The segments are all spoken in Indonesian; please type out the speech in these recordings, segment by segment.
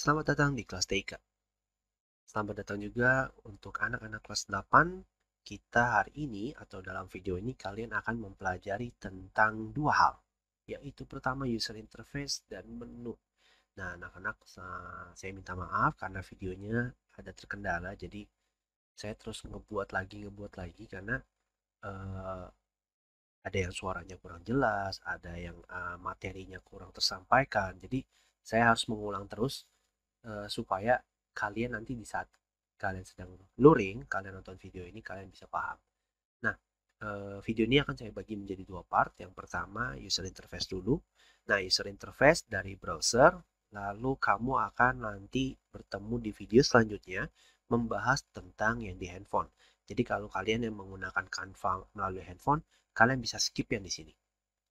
Selamat datang di kelas TIK. Selamat datang juga untuk anak-anak kelas 8. Kita hari ini atau dalam video ini kalian akan mempelajari tentang dua hal, yaitu pertama user interface dan menu. Nah, anak-anak, saya minta maaf karena videonya ada terkendala, jadi saya terus ngebuat lagi karena eh, ada yang suaranya kurang jelas, ada yang materinya kurang tersampaikan. Jadi saya harus mengulang terus supaya kalian nanti di saat kalian sedang luring, kalian nonton video ini, kalian bisa paham. Nah, video ini akan saya bagi menjadi dua part. Yang pertama, user interface dulu. Nah, user interface dari browser, lalu kamu akan nanti bertemu di video selanjutnya membahas tentang yang di handphone. Jadi kalau kalian yang menggunakan Canva melalui handphone, kalian bisa skip yang di sini.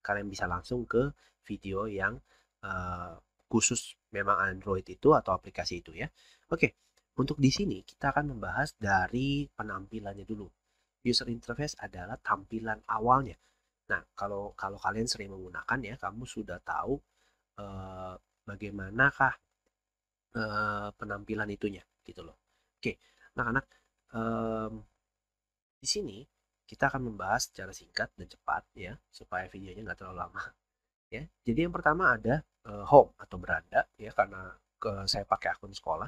Kalian bisa langsung ke video yang uh, khusus memang Android itu atau aplikasi itu ya. Oke, untuk di sini kita akan membahas dari penampilannya dulu. User interface adalah tampilan awalnya. Nah, kalau kalau kalian sering menggunakan ya, kamu sudah tahu uh, bagaimanakah penampilan itunya gitu loh. Oke, anak-anak, um, di sini kita akan membahas secara singkat dan cepat ya, supaya videonya nggak terlalu lama ya. Jadi yang pertama ada home atau beranda ya, karena saya pakai akun sekolah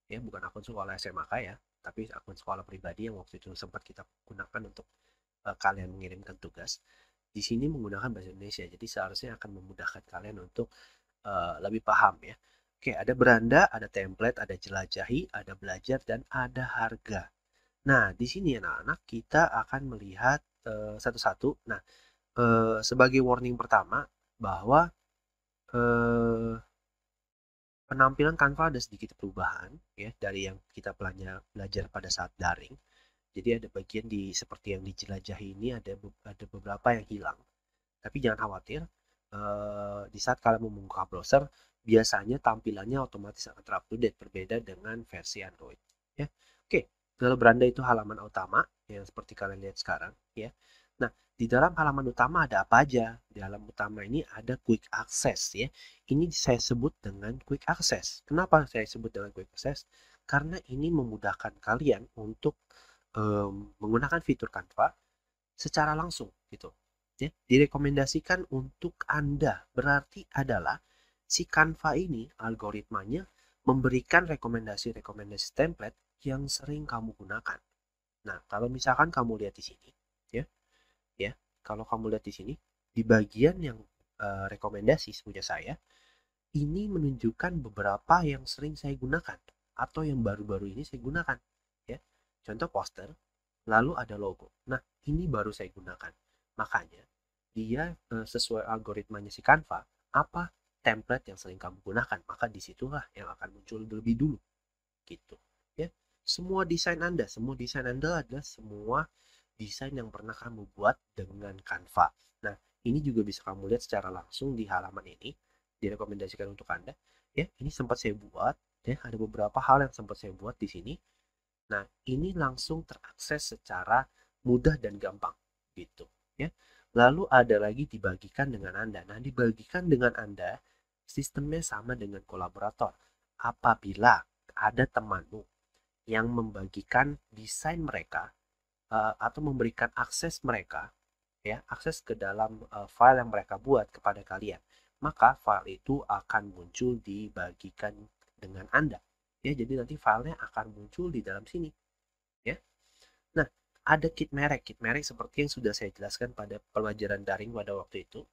ya, bukan akun sekolah SMAK ya, tapi akun sekolah pribadi yang waktu itu sempat kita gunakan untuk kalian mengirimkan tugas. Di sini menggunakan bahasa Indonesia, jadi seharusnya akan memudahkan kalian untuk lebih paham ya. Oke, ada beranda, ada template, ada jelajahi, ada belajar, dan ada harga. Nah, di sini anak-anak kita akan melihat satu-satu. Nah, sebagai warning pertama bahwa eh, penampilan Canva ada sedikit perubahan ya dari yang kita belajar pada saat daring. Jadi ada bagian di seperti yang dijelajahi ini ada beberapa yang hilang. Tapi jangan khawatir, di saat kalian membuka browser biasanya tampilannya otomatis akan terupdate berbeda dengan versi Android. Ya, oke. Kalau beranda itu halaman utama yang seperti kalian lihat sekarang, ya. Nah, di dalam halaman utama ada apa aja? Di halaman utama ini ada quick access ya. Ini saya sebut dengan quick access. Kenapa saya sebut dengan quick access? Karena ini memudahkan kalian untuk menggunakan fitur Canva secara langsung gitu. Ya, direkomendasikan untuk Anda. Berarti adalah si Canva ini algoritmanya memberikan rekomendasi-rekomendasi template yang sering kamu gunakan. Nah, kalau misalkan kamu lihat di sini, ya, ya, kalau kamu lihat di sini, di bagian yang rekomendasi punya saya, ini menunjukkan beberapa yang sering saya gunakan atau yang baru-baru ini saya gunakan. Ya, contoh poster, lalu ada logo. Nah, ini baru saya gunakan. Makanya dia sesuai algoritmanya si Canva, apa template yang sering kamu gunakan, maka disitulah yang akan muncul lebih dulu gitu ya. Semua desain Anda adalah semua desain yang pernah kamu buat dengan Canva. Nah, ini juga bisa kamu lihat secara langsung di halaman ini, direkomendasikan untuk Anda ya. Ini sempat saya buat ya, ada beberapa hal yang sempat saya buat di sini. Nah, ini langsung terakses secara mudah dan gampang gitu ya. Lalu ada lagi dibagikan dengan Anda. Nah, dibagikan dengan Anda sistemnya sama dengan kolaborator. Apabila ada temanmu yang membagikan desain mereka atau memberikan akses mereka ya, akses ke dalam file yang mereka buat kepada kalian, maka file itu akan muncul dibagikan dengan Anda ya. Jadi nanti filenya akan muncul di dalam sini ya. Nah, ada kit merek seperti yang sudah saya jelaskan pada pelajaran daring pada waktu itu.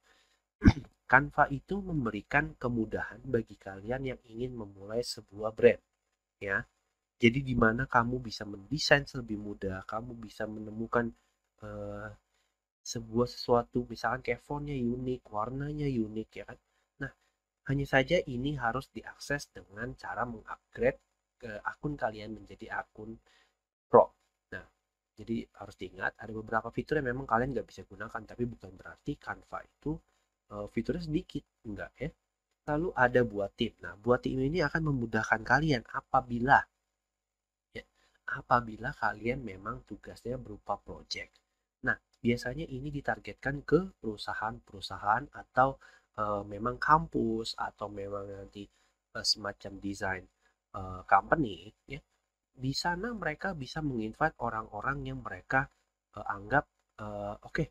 Canva itu memberikan kemudahan bagi kalian yang ingin memulai sebuah brand ya. Jadi di mana kamu bisa mendesain lebih mudah, kamu bisa menemukan eh, sebuah sesuatu, misalkan kayak fontnya unik, warnanya unik ya kan. Nah, hanya saja ini harus diakses dengan cara mengupgrade ke akun kalian menjadi akun Pro. Nah, jadi harus diingat ada beberapa fitur yang memang kalian nggak bisa gunakan, tapi bukan berarti Canva itu fiturnya sedikit, enggak ya. Lalu ada buat tim. Nah, buat tim ini akan memudahkan kalian ya, apabila kalian memang tugasnya berupa project. Nah, biasanya ini ditargetkan ke perusahaan-perusahaan atau memang kampus atau memang nanti semacam desain company ya, di sana mereka bisa menginvite orang-orang yang mereka anggap oke,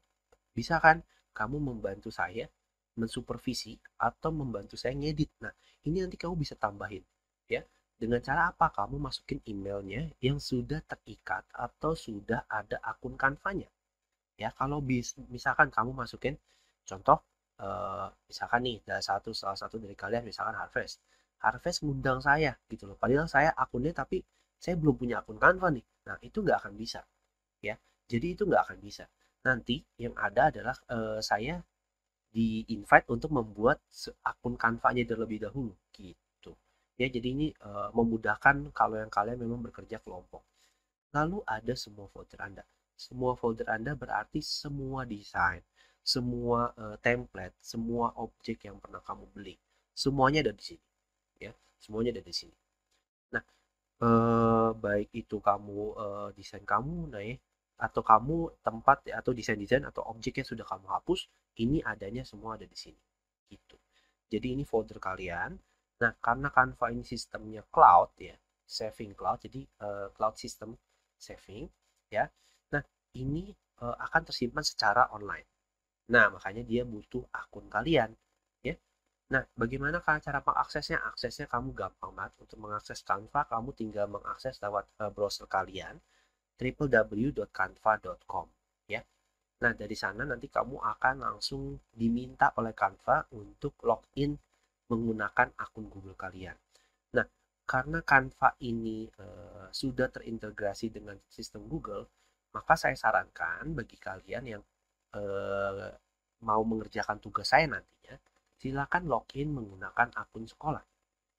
bisa kan kamu membantu saya mensupervisi atau membantu saya ngedit. Nah, ini nanti kamu bisa tambahin ya. Dengan cara apa? Kamu masukin emailnya yang sudah terikat atau sudah ada akun Canva-nya. Ya, kalau misalkan kamu masukin contoh misalkan nih salah satu dari kalian misalkan Harvest. Harvest ngundang saya gitu loh. Padahal saya akunnya tapi saya belum punya akun Canva nih. Nah, itu nggak akan bisa ya. Jadi itu nggak akan bisa. Nanti yang ada adalah saya di invite untuk membuat akun Canva-nya terlebih dahulu gitu. Ya, jadi ini memudahkan kalau yang kalian memang bekerja kelompok. Lalu ada semua folder Anda. Semua folder Anda berarti semua desain, semua template, semua objek yang pernah kamu beli. Semuanya ada di sini, ya. Semuanya ada di sini. Nah, baik itu kamu desain kamu, nah ya, atau kamu tempat atau desain-desain atau objek yang sudah kamu hapus, ini adanya semua ada di sini. Gitu. Jadi ini folder kalian. Nah, karena Canva ini sistemnya cloud ya, saving cloud, jadi cloud system saving ya. Nah, ini akan tersimpan secara online. Nah, makanya dia butuh akun kalian ya. Nah, bagaimana cara mengaksesnya? Aksesnya kamu gampang banget. Untuk mengakses Canva, kamu tinggal mengakses lewat browser kalian www.canva.com ya. Nah, dari sana nanti kamu akan langsung diminta oleh Canva untuk login menggunakan akun Google kalian. Nah, karena Canva ini sudah terintegrasi dengan sistem Google, maka saya sarankan bagi kalian yang eh, mau mengerjakan tugas saya nantinya, silakan login menggunakan akun sekolah.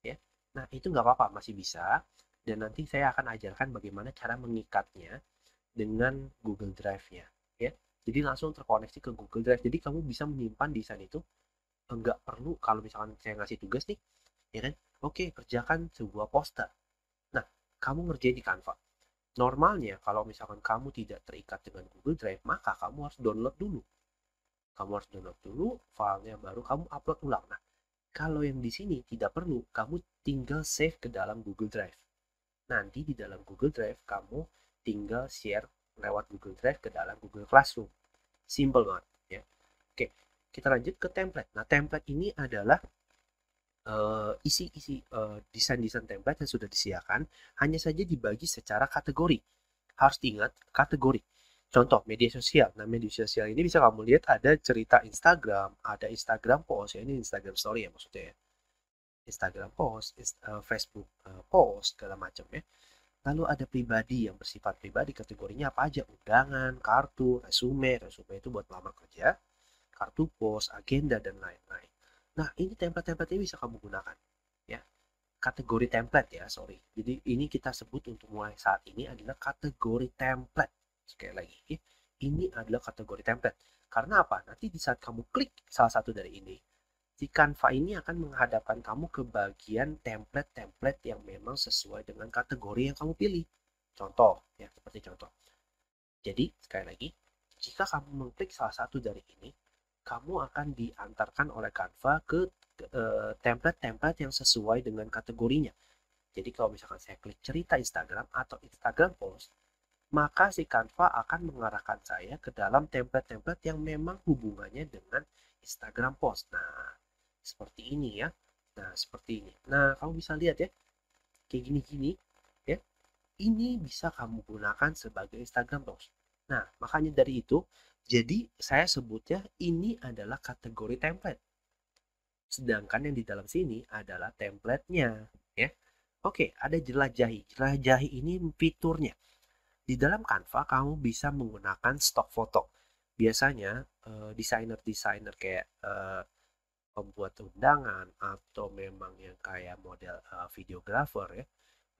Ya, nah itu nggak apa-apa, masih bisa. Dan nanti saya akan ajarkan bagaimana cara mengikatnya dengan Google Drive-nya. Ya, jadi langsung terkoneksi ke Google Drive. Jadi kamu bisa menyimpan desain itu nggak perlu kalau misalkan saya ngasih tugas nih, ya kan? Oke, kerjakan sebuah poster. Nah, kamu ngerjain di Canva. Normalnya kalau misalkan kamu tidak terikat dengan Google Drive, maka kamu harus download dulu. Kamu harus download dulu filenya, baru kamu upload ulang. Nah, kalau yang di sini tidak perlu, kamu tinggal save ke dalam Google Drive. Nanti di dalam Google Drive kamu tinggal share lewat Google Drive ke dalam Google Classroom. Simple banget ya. Oke, kita lanjut ke template. Nah, template ini adalah isi-isi desain-desain template yang sudah disediakan, hanya saja dibagi secara kategori. Harus diingat kategori. Contoh media sosial. Nah, media sosial ini bisa kamu lihat ada cerita Instagram, ada Instagram post, ya ini Instagram story ya maksudnya ya. Instagram post, Facebook post, segala macam ya. Lalu ada pribadi yang bersifat pribadi, kategorinya apa aja? Undangan, kartu, resume. Resume itu buat melamar kerja, kartu pos, agenda, dan lain-lain. Nah, ini template-template ini bisa kamu gunakan. Ya, kategori template ya, sorry. Jadi ini kita sebut untuk mulai saat ini adalah kategori template. Sekali lagi, ya. Ini adalah kategori template. Karena apa? Nanti di saat kamu klik salah satu dari ini, si Canva ini akan menghadapkan kamu ke bagian template-template yang memang sesuai dengan kategori yang kamu pilih. Contoh, ya seperti contoh. Jadi, sekali lagi, jika kamu mengklik salah satu dari ini, kamu akan diantarkan oleh Canva ke template-template yang sesuai dengan kategorinya. Jadi kalau misalkan saya klik cerita Instagram atau Instagram post, maka si Canva akan mengarahkan saya ke dalam template-template yang memang hubungannya dengan Instagram post. Nah, seperti ini ya. Nah, seperti ini. Nah, kamu bisa lihat ya, kayak gini-gini ya. Ini bisa kamu gunakan sebagai Instagram post. Nah, makanya dari itu, jadi saya sebutnya ini adalah kategori template. Sedangkan yang di dalam sini adalah template-nya, ya. Oke, ada jelajahi. Jelajahi ini fiturnya. Di dalam Canva kamu bisa menggunakan stok foto. Biasanya desainer-desainer kayak pembuat undangan atau memang yang kayak model videographer ya,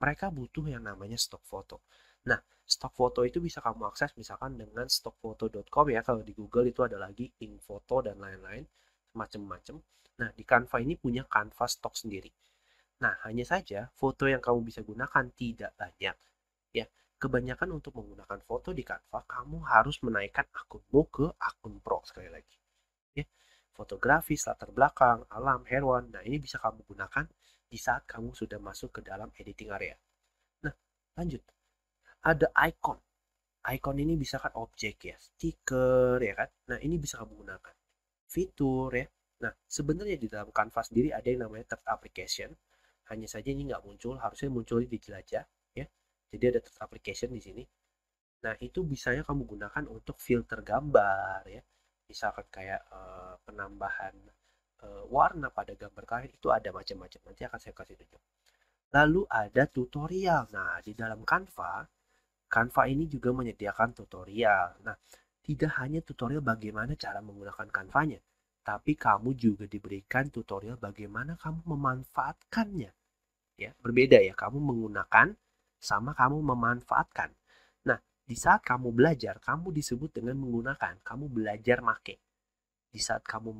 mereka butuh yang namanya stok foto. Nah, stok foto itu bisa kamu akses misalkan dengan stockfoto.com ya, kalau di Google itu ada lagi Infoto dan lain-lain, macam-macam. Nah, di Canva ini punya Canva stok sendiri. Nah, hanya saja foto yang kamu bisa gunakan tidak banyak. Ya, kebanyakan untuk menggunakan foto di Canva, kamu harus menaikkan akunmu ke akun pro sekali lagi. Ya, fotografi, latar belakang, alam, hewan. Nah, ini bisa kamu gunakan di saat kamu sudah masuk ke dalam editing area. Nah, lanjut. Ada icon. Icon ini bisa kan objek ya, stiker ya kan. Nah, ini bisa kamu gunakan. Fitur ya. Nah, sebenarnya di dalam Canva sendiri ada yang namanya third application. Hanya saja ini nggak muncul, harusnya muncul di jelajah ya. Jadi ada third application di sini. Nah, itu bisanya kamu gunakan untuk filter gambar ya. Misalkan kayak penambahan warna pada gambar kalian itu ada macam-macam. Nanti akan saya kasih tunjuk. Lalu ada tutorial. Nah, di dalam Canva ini juga menyediakan tutorial. Nah, tidak hanya tutorial bagaimana cara menggunakan Canva-nya, tapi kamu juga diberikan tutorial bagaimana kamu memanfaatkannya. Ya, berbeda ya, kamu menggunakan sama kamu memanfaatkan. Nah, di saat kamu belajar, kamu disebut dengan menggunakan, kamu belajar make. Di saat kamu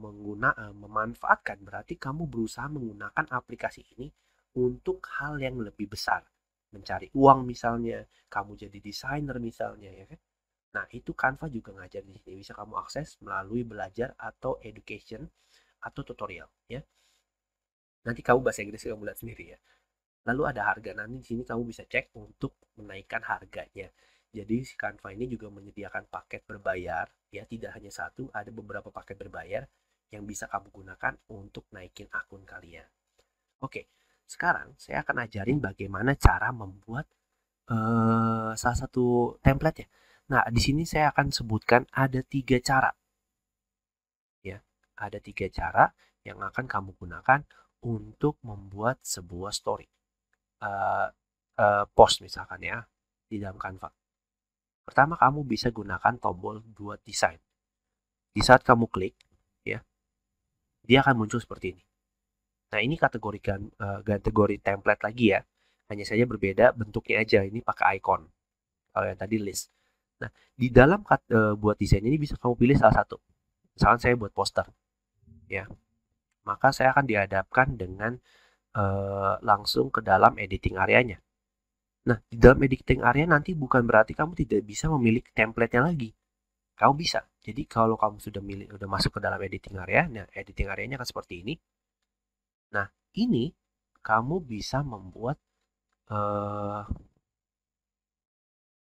memanfaatkan, berarti kamu berusaha menggunakan aplikasi ini untuk hal yang lebih besar. Mencari uang misalnya, kamu jadi desainer misalnya ya kan. Nah, itu Canva juga ngajar di sini. Bisa kamu akses melalui belajar atau education atau tutorial ya. Nanti kamu bahasa Inggris kamu lihat sendiri ya. Lalu ada harga. Nanti di sini kamu bisa cek untuk menaikkan harganya. Jadi si Canva ini juga menyediakan paket berbayar, ya tidak hanya satu, ada beberapa paket berbayar yang bisa kamu gunakan untuk naikin akun kalian. Oke, sekarang saya akan ajarin bagaimana cara membuat salah satu template ya. Nah, di sini saya akan sebutkan ada 3 cara, ya, ada 3 cara yang akan kamu gunakan untuk membuat sebuah story. uh, Post misalkan ya di dalam Canva. Pertama, kamu bisa gunakan tombol buat desain. Di saat kamu klik, ya, dia akan muncul seperti ini. Nah, ini kategori template lagi ya. Hanya saja berbeda bentuknya aja. Ini pakai icon. Kalau yang tadi list. Nah, di dalam buat desain ini bisa kamu pilih salah satu. Misalkan saya buat poster, ya. Maka saya akan dihadapkan dengan langsung ke dalam editing areanya. Nah, di dalam editing area nanti bukan berarti kamu tidak bisa memilih template-nya lagi. Kamu bisa. Jadi kalau kamu sudah masuk ke dalam editing area, nah editing areanya akan seperti ini. Nah, ini kamu bisa membuat uh,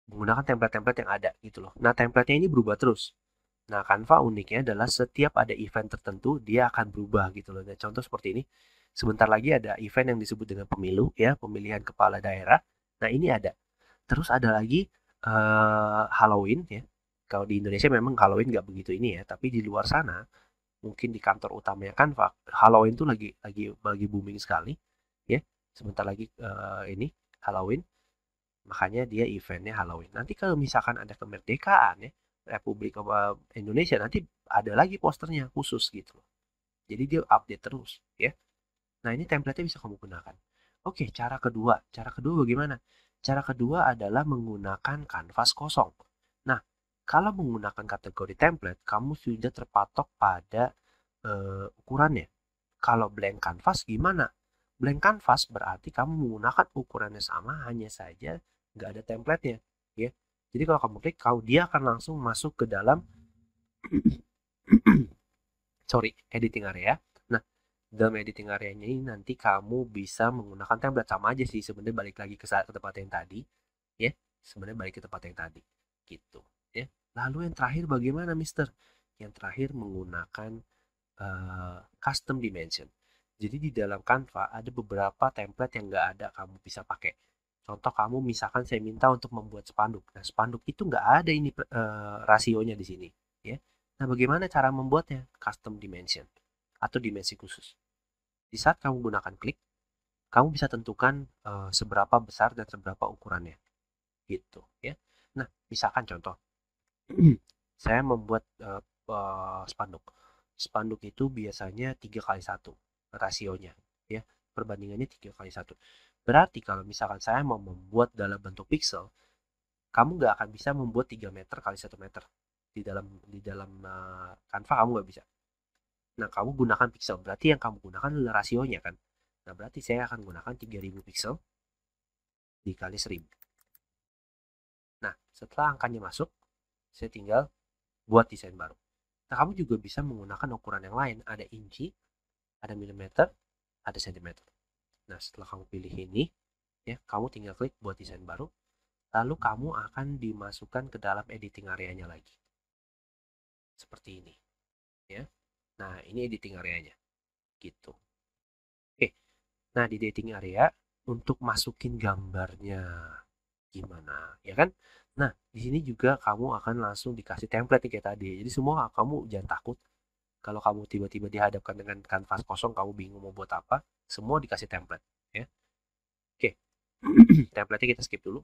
menggunakan template-template yang ada gitu loh. Nah, template-nya ini berubah terus. Nah, Canva uniknya adalah setiap ada event tertentu dia akan berubah gitu loh. Nah, contoh seperti ini. Sebentar lagi ada event yang disebut dengan pemilu ya, pemilihan kepala daerah. Nah, ini ada. Terus ada lagi Halloween ya. Kalau di Indonesia memang Halloween nggak begitu ini ya, tapi di luar sana mungkin di kantor utamanya Canva Halloween tuh lagi booming sekali ya. Sebentar lagi ini Halloween, makanya dia eventnya Halloween. Nanti kalau misalkan ada kemerdekaan ya Republik Indonesia, nanti ada lagi posternya khusus gitu loh. Jadi dia update terus ya. Nah, ini template-nya bisa kamu gunakan. Oke, cara kedua bagaimana? Cara kedua adalah menggunakan kanvas kosong. Nah, kalau menggunakan kategori template, kamu sudah terpatok pada ukurannya. Kalau blank canvas gimana? Blank canvas berarti kamu menggunakan ukurannya sama, hanya saja nggak ada template-nya, ya. Jadi kalau kamu klik, dia akan langsung masuk ke dalam editing area. Nah, dalam editing areanya ini nanti kamu bisa menggunakan template, sama aja sih sebenarnya, balik lagi ke tempat yang tadi, ya. Sebenarnya balik ke tempat yang tadi, gitu, ya. Lalu yang terakhir bagaimana, Mister? Yang terakhir menggunakan custom dimension. Jadi di dalam Canva ada beberapa template yang nggak ada kamu bisa pakai. Contoh, kamu misalkan saya minta untuk membuat spanduk. Nah, spanduk itu nggak ada ini rasionya di sini, ya. Nah, bagaimana cara membuatnya? Custom dimension atau dimensi khusus. Di saat kamu gunakan klik, kamu bisa tentukan seberapa besar dan seberapa ukurannya, gitu, ya. Nah, misalkan contoh, saya membuat spanduk. Spanduk itu biasanya 3x1 rasionya, ya. Perbandingannya 3x1. Berarti kalau misalkan saya mau membuat dalam bentuk pixel, kamu nggak akan bisa membuat 3 meter kali 1 meter. Di dalam Canva kamu nggak bisa. Nah, kamu gunakan pixel. Berarti yang kamu gunakan adalah rasionya kan. Nah, berarti saya akan gunakan 3000 pixel dikali 1000. Nah, setelah angkanya masuk, saya tinggal buat desain baru. Nah, kamu juga bisa menggunakan ukuran yang lain. Ada inci, ada milimeter, ada sentimeter. Nah, setelah kamu pilih ini, ya, kamu tinggal klik buat desain baru, lalu kamu akan dimasukkan ke dalam editing areanya lagi. Seperti ini, ya. Nah, ini editing areanya, gitu. Oke, nah di editing area, untuk masukin gambarnya, gimana, ya kan? Nah, di sini juga kamu akan langsung dikasih template nih kayak tadi. Jadi semua kamu jangan takut. Kalau kamu tiba-tiba dihadapkan dengan kanvas kosong, kamu bingung mau buat apa, semua dikasih template, ya. Oke, template kita skip dulu.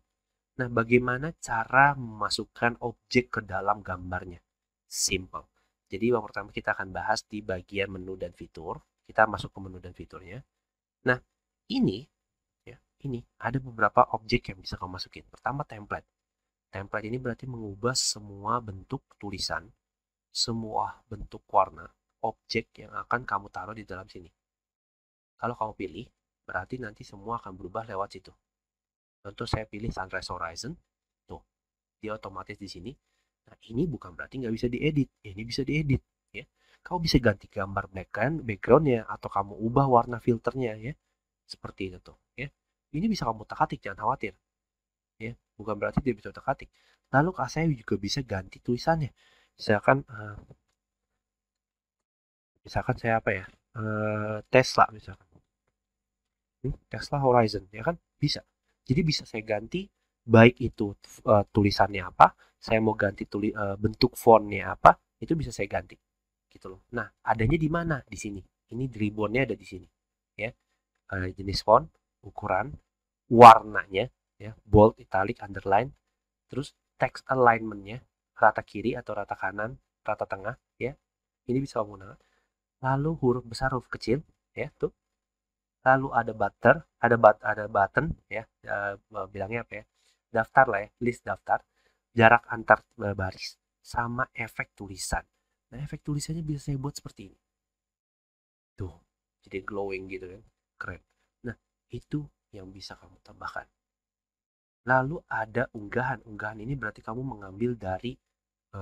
Nah, bagaimana cara memasukkan objek ke dalam gambarnya? Simple. Jadi yang pertama kita akan bahas di bagian menu dan fitur. Kita masuk ke menu dan fiturnya. Nah, ini ya, ini ada beberapa objek yang bisa kamu masukin. Pertama, template. Template ini berarti mengubah semua bentuk tulisan, semua bentuk warna, objek yang akan kamu taruh di dalam sini. Kalau kamu pilih, berarti nanti semua akan berubah lewat situ. Contoh saya pilih Sunrise Horizon. Tuh, dia otomatis di sini. Nah, ini bukan berarti nggak bisa diedit. Ini bisa diedit, ya. Kamu bisa ganti gambar backgroundnya, atau kamu ubah warna filternya, ya. Seperti itu tuh, ya. Ini bisa kamu otak-atik, jangan khawatir, ya. Bukan berarti dia bisa otak-atik. Lalu saya juga bisa ganti tulisannya. Misalkan, misalkan saya apa ya? Tesla misalkan. Tesla Horizon, ya kan? Bisa. Jadi bisa saya ganti baik itu tulisannya apa, saya mau ganti bentuk fontnya apa, itu bisa saya ganti. Gitu loh. Nah, adanya di mana? Di sini. Ini ribbonnya ada di sini, ya. Jenis font, ukuran, warnanya, ya, bold, italic, underline, terus text alignmentnya, rata kiri atau rata kanan, rata tengah, ya. Ini bisa kamu gunakan. Lalu huruf besar, huruf kecil, ya, tuh. Lalu ada button, ya, bilangnya apa ya, daftar lah ya, list daftar, jarak antar baris, sama efek tulisan. Nah, efek tulisannya bisa saya buat seperti ini tuh, jadi glowing gitu kan, keren. Nah, itu yang bisa kamu tambahkan. Lalu ada unggahan ini berarti kamu mengambil dari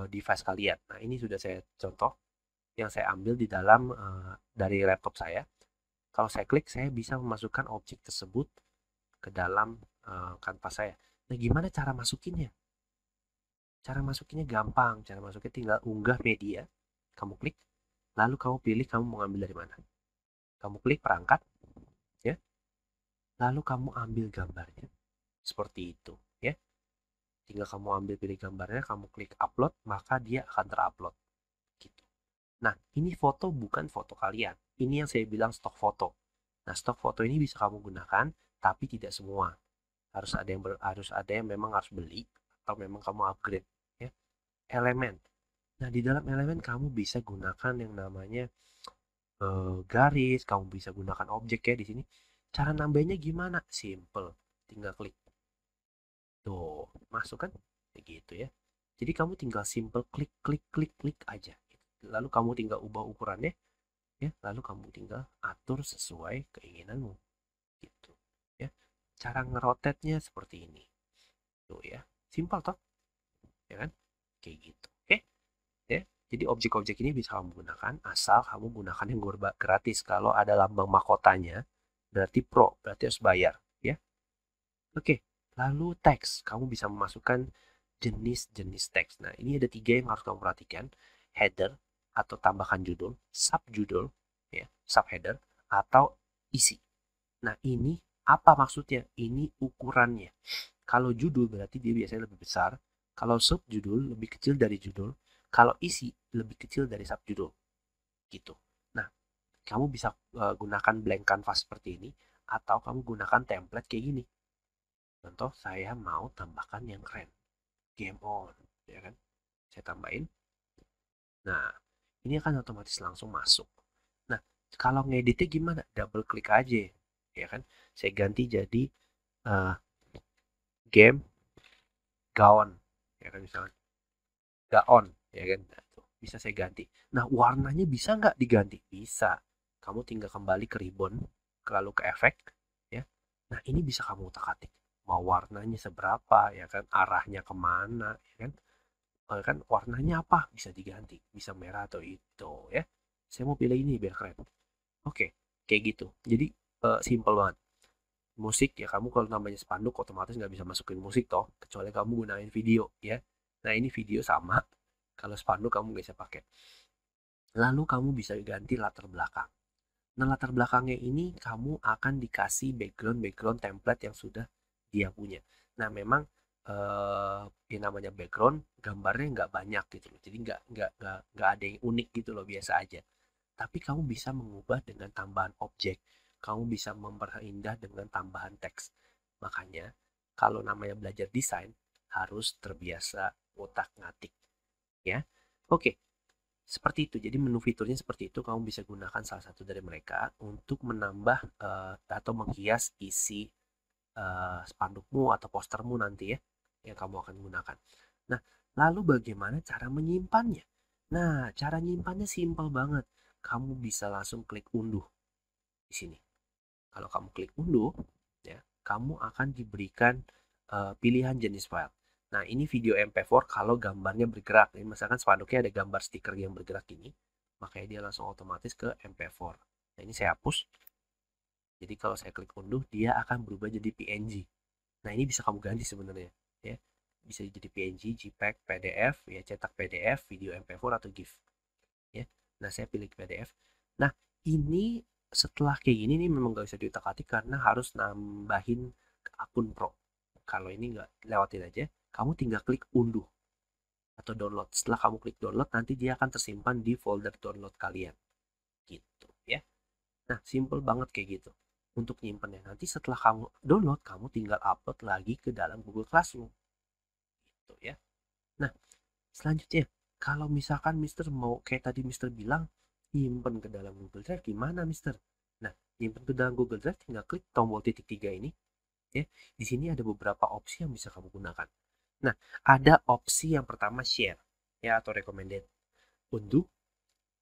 device kalian. Nah, ini sudah saya contoh yang saya ambil di dalam dari laptop saya. Kalau saya klik, saya bisa memasukkan objek tersebut ke dalam kanvas saya. Nah, gimana cara masukinnya? Cara masukinnya gampang. Cara masukinnya tinggal unggah media. Kamu klik, lalu kamu pilih kamu mau ngambil dari mana. Kamu klik perangkat, ya. Lalu kamu ambil gambarnya. Seperti itu, ya. Tinggal kamu ambil pilih gambarnya, kamu klik upload, maka dia akan terupload. Gitu. Nah, ini foto bukan foto kalian. Ini yang saya bilang stok foto. Nah, stok foto ini bisa kamu gunakan, tapi tidak semua. Harus ada yang memang harus beli, atau memang kamu upgrade, ya. Elemen. Nah, di dalam elemen kamu bisa gunakan yang namanya garis, kamu bisa gunakan objek ya di sini. Cara nambahnya gimana? Simple. Tinggal klik. Tuh, masuk kan? Kayak gitu ya. Jadi kamu tinggal simple klik klik klik klik aja. Lalu kamu tinggal ubah ukurannya, ya. Lalu kamu tinggal atur sesuai keinginanmu. Gitu, ya. Cara ngerotetnya seperti ini. Tuh ya. Simple toh? Ya kan? Kayak gitu. Oke? Ya. Jadi objek-objek ini bisa kamu gunakan asal kamu gunakan yang gratis. Kalau ada lambang mahkotanya berarti pro, berarti harus bayar, ya. Oke, lalu teks. Kamu bisa memasukkan jenis-jenis teks. Nah, ini ada 3 yang harus kamu perhatikan. Header atau tambahkan judul, subjudul, ya, subheader, atau isi. Nah, ini apa maksudnya? Ini ukurannya. Kalau judul berarti dia biasanya lebih besar. Kalau subjudul lebih kecil dari judul. Kalau isi lebih kecil dari subjudul. Gitu. Nah, kamu bisa gunakan blank canvas seperti ini. Atau kamu gunakan template kayak gini. Contoh, saya mau tambahkan yang keren. Game on. Ya kan? Saya tambahin. Nah, ini akan otomatis langsung masuk. Nah, kalau ngeditnya gimana? Double klik aja. Ya kan? Saya ganti jadi uh, game gaon. Ya kan, misalnya gaon. Ya kan? Nah, tuh, bisa saya ganti. Nah, warnanya bisa nggak diganti? Bisa. Kamu tinggal kembali ke ribbon, lalu ke efek. Ya. Nah, ini bisa kamu utak-atik. Mau warnanya seberapa, ya kan? Arahnya kemana, ya kan? Kan warnanya apa? Bisa diganti. Bisa merah atau itu, ya. Saya mau pilih ini biar keren. Oke, kayak gitu. Jadi simple banget. musik ya, kamu kalau namanya spanduk otomatis nggak bisa masukin musik toh, kecuali kamu gunain video ya. Nah ini video sama, kalau spanduk kamu nggak bisa pakai. Lalu kamu bisa ganti latar belakang. Nah latar belakangnya ini kamu akan dikasih background template yang sudah dia punya. Nah memang yang namanya background gambarnya nggak banyak gitu loh, jadi nggak ada yang unik gitu loh, biasa aja. Tapi kamu bisa mengubah dengan tambahan objek, kamu bisa memperindah dengan tambahan teks. Makanya kalau namanya belajar desain harus terbiasa otak-ngatik ya. Oke, seperti itu. Jadi menu fiturnya seperti itu. Kamu bisa gunakan salah satu dari mereka untuk menambah atau menghias isi spandukmu atau postermu nanti ya, yang kamu akan gunakan. Nah, lalu bagaimana cara menyimpannya? Nah, cara nyimpannya simpel banget. Kamu bisa langsung klik unduh di sini. Kalau kamu klik unduh, ya, kamu akan diberikan pilihan jenis file. Nah, ini video MP4 kalau gambarnya bergerak. Jadi, misalkan spanduknya ada gambar stiker yang bergerak ini, makanya dia langsung otomatis ke MP4. Nah, ini saya hapus. Jadi kalau saya klik unduh, dia akan berubah jadi PNG. Nah, ini bisa kamu ganti sebenarnya, ya. Bisa jadi PNG, JPEG, PDF, ya cetak PDF, video MP4 atau GIF, ya. Nah, saya pilih PDF. Nah, ini setelah kayak gini nih memang gak bisa diutak-atik karena harus nambahin akun Pro. Kalau ini nggak, lewatin aja. Kamu tinggal klik unduh atau download. Setelah kamu klik download, nanti dia akan tersimpan di folder download kalian. Gitu, ya. Nah, simple banget kayak gitu untuk nyimpennya. Nanti setelah kamu download, kamu tinggal upload lagi ke dalam Google Classroom. Gitu ya. Nah, selanjutnya, kalau misalkan Mister mau kayak tadi Mister bilang, nyimpen ke dalam Google Drive gimana Mister? Nah, nyimpen ke dalam Google Drive tinggal klik tombol titik 3 ini. Ya, di sini ada beberapa opsi yang bisa kamu gunakan. Nah, ada opsi yang pertama share ya atau recommended. Untuk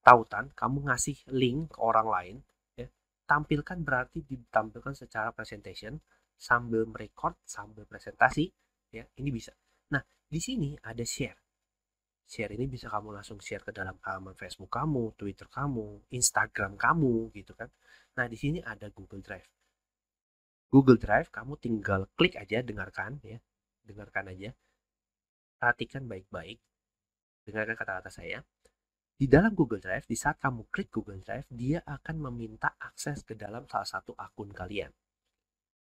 tautan, kamu ngasih link ke orang lain, ya. Tampilkan berarti ditampilkan secara presentation sambil merecord, sambil presentasi, ya. Ini bisa. Nah, di sini ada share. Share ini bisa kamu langsung share ke dalam halaman Facebook kamu, Twitter kamu, Instagram kamu, gitu kan. Nah, di sini ada Google Drive. Google Drive kamu tinggal klik aja, dengarkan ya. Dengarkan aja. Perhatikan baik-baik. Dengarkan kata-kata saya. Di dalam Google Drive, di saat kamu klik Google Drive, dia akan meminta akses ke dalam salah satu akun kalian.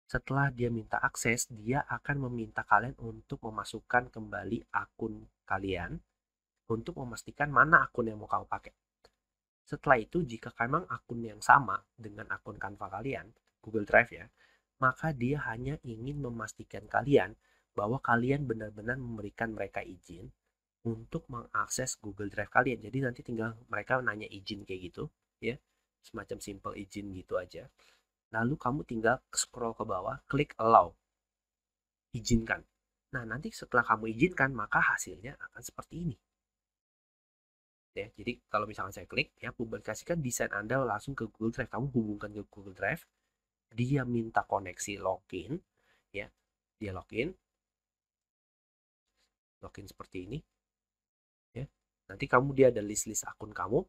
Setelah dia minta akses, dia akan meminta kalian untuk memasukkan kembali akun kalian untuk memastikan mana akun yang mau kamu pakai. Setelah itu, jika memang akun yang sama dengan akun Canva kalian, Google Drive ya, maka dia hanya ingin memastikan kalian bahwa kalian benar-benar memberikan mereka izin untuk mengakses Google Drive kalian. Jadi nanti tinggal mereka nanya izin kayak gitu, ya, semacam simple izin gitu aja. Lalu kamu tinggal scroll ke bawah, klik allow, izinkan. Nah nanti setelah kamu izinkan, maka hasilnya akan seperti ini. Ya, jadi kalau misalkan saya klik, ya publikasikan desain Anda langsung ke Google Drive. Kamu hubungkan ke Google Drive, dia minta koneksi login, ya, dia login seperti ini, ya. Nanti dia ada list-list akun kamu.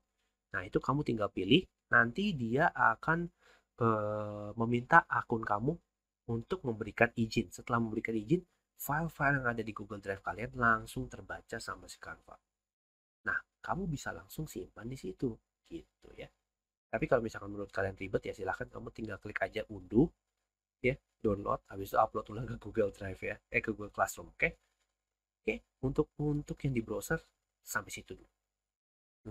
Nah, itu kamu tinggal pilih, nanti dia akan meminta akun kamu untuk memberikan izin. Setelah memberikan izin, file-file yang ada di Google Drive kalian langsung terbaca sama si Canva. Nah, kamu bisa langsung simpan di situ, gitu ya. Tapi kalau misalkan menurut kalian ribet ya silahkan kamu tinggal klik aja unduh, ya, download, habis itu upload ulang ke Google Drive ya, ke Google Classroom, oke? Oke, untuk yang di browser sampai situ dulu.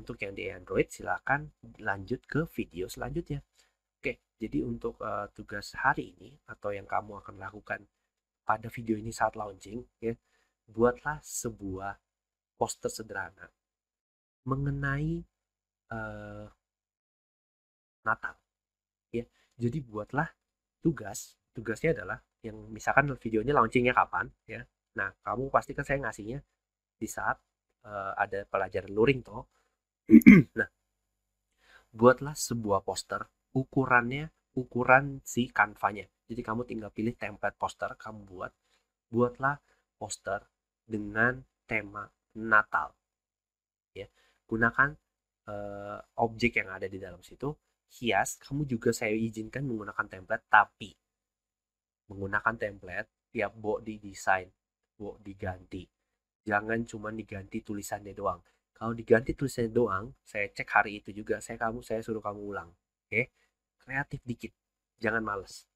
Untuk yang di Android silahkan lanjut ke video selanjutnya. Oke, jadi untuk tugas hari ini atau yang kamu akan lakukan pada video ini saat launching, ya, buatlah sebuah poster sederhana mengenai uh, Natal, ya. Jadi buatlah tugasnya adalah yang misalkan videonya launchingnya kapan, ya. Nah, kamu pastikan saya ngasihnya di saat ada pelajaran luring toh. Nah, buatlah sebuah poster ukurannya ukuran si kanvanya. Jadi kamu tinggal pilih template poster, kamu buatlah poster dengan tema Natal, ya. Gunakan objek yang ada di dalam situ, hias. Kamu juga saya izinkan menggunakan template, tapi menggunakan template, tiap body desain, diganti. Jangan cuma diganti tulisannya doang. Kalau diganti tulisannya doang, saya cek hari itu juga, saya suruh kamu ulang. Oke? Kreatif dikit. Jangan males.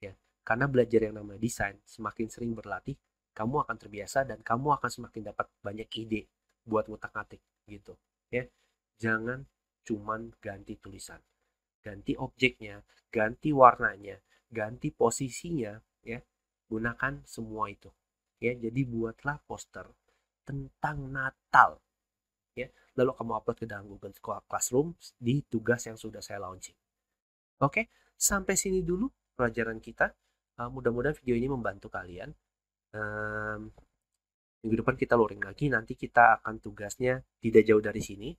Ya. Karena belajar yang namanya desain, semakin sering berlatih, kamu akan terbiasa dan kamu akan semakin dapat banyak ide buat ngutak-ngatik gitu. Ya. Jangan cuman ganti tulisan. Ganti objeknya, ganti warnanya, ganti posisinya, ya. Gunakan semua itu. Ya, jadi buatlah poster tentang Natal, ya. Lalu kamu upload ke dalam Google Classroom di tugas yang sudah saya launching. Oke, sampai sini dulu pelajaran kita. Mudah-mudahan video ini membantu kalian. Minggu depan kita luring lagi, nanti kita akan tugasnya tidak jauh dari sini.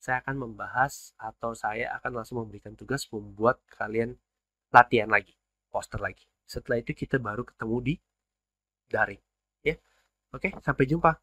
Saya akan membahas atau saya akan langsung memberikan tugas membuat kalian latihan lagi, poster lagi. Setelah itu kita baru ketemu di daring. Ya, oke, sampai jumpa.